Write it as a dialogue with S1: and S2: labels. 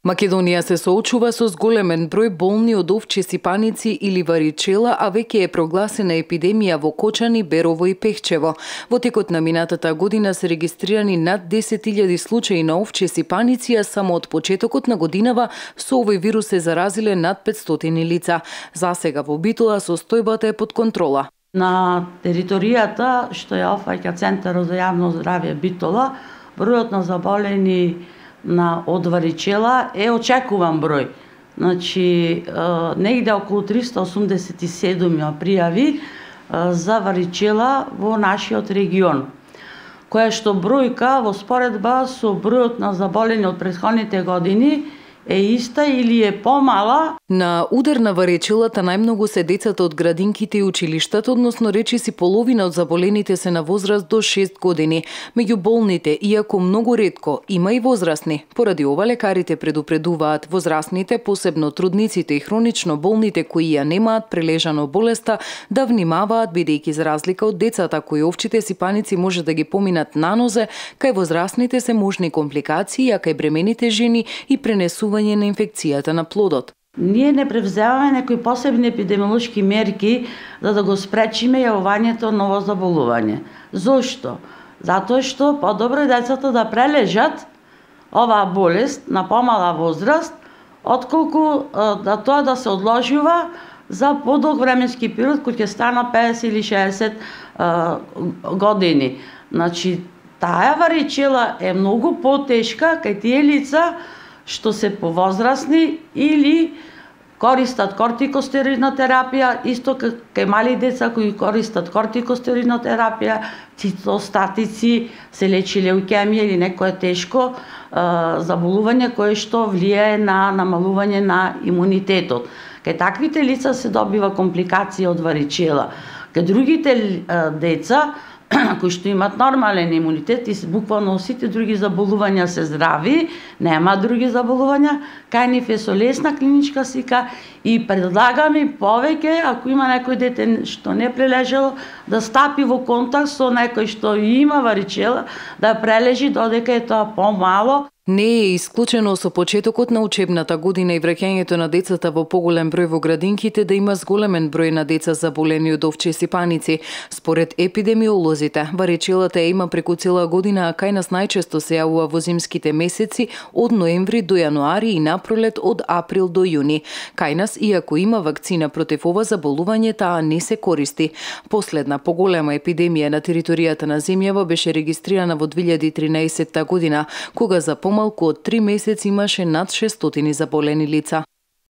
S1: Македонија се соочува со зголемен број болни од овчи сипаници или варичела, а веќе е прогласена епидемија во Кочани, Берово и Пехчево. Во текот на минатата година се регистрирани над 10.000 случаи на овчи сипаници, а само од почетокот на годинава со овој вирус се заразиле над 500 лица. Засега во Битола состојбата е под контрола.
S2: На територијата што ја опфаќа Центарот за јавно здравје Битола, бројот на заболени од варичела е очекуван број. Значи, негде околу 387 пријави за варичела во нашиот регион, која што бројка во споредба со бројот на заболени од претходните години е иста или е помала.
S1: На удар на варечелата најмногу се децата од градинките и училиштата, односно речиси половина од заболените се на возраст до 6 години. Меѓу болните, иако многу ретко, има и возрастни. Поради ова лекарите предупредуваат возрастните, посебно трудниците и хронично болните кои ја немаат прележано болеста, да внимаваат, бидејќи за разлика од децата кои овчите сипаници може да ги поминат на нозе, кај возрастните се можни компликации, а кај бремените жени и пренесување на инфекцијата на плодот.
S2: Ние не превземаме некои посебни епидемиолошки мерки за да го спречиме јавувањето на ово заболување. Зошто? Затоа што подобро е децата да прележат оваа болест на помала возраст, отколку да тоа да се одложува за подолг временски период кој ќе стана 50 или 60 години. Значи, таа варичела е многу потешка кај тие лица што се повозрастни или користат кортикостероидна терапија, исто кај мали деца кои користат кортикостероидна терапија, цитостатици, се лечи леукемија или некое тешко заболување кое што влијае на намалување на имунитетот. Кај таквите лица се добива компликација од варичела. Кај другите деца кои што имат нормален имунитет и буквално сите други заболувања се здрави, нема други заболувања, кај нив е со лесна клиничка слика и предлагаме повеќе, ако има некој дете што не прележало, да стапи во контакт со некој што има варичела, да прележи додека е тоа помало.
S1: Не е исклучено со почетокот на учебната година и враќањето на децата во поголем број во градинките да има зголемен број на деца заболени од овчи сипаници. Според епидемиолозите, варичелата ја има преку цела година, а кај нас најчесто се јавува во зимските месеци од ноември до јануари и напролет од април до јуни. Кај нас, иако има вакцина против ова заболување, таа не се користи. Последна поголема епидемија на територијата на земјава беше регистрирана во 2013 година, кога за помалку од 3 месеци имаше над 600 заболени лица.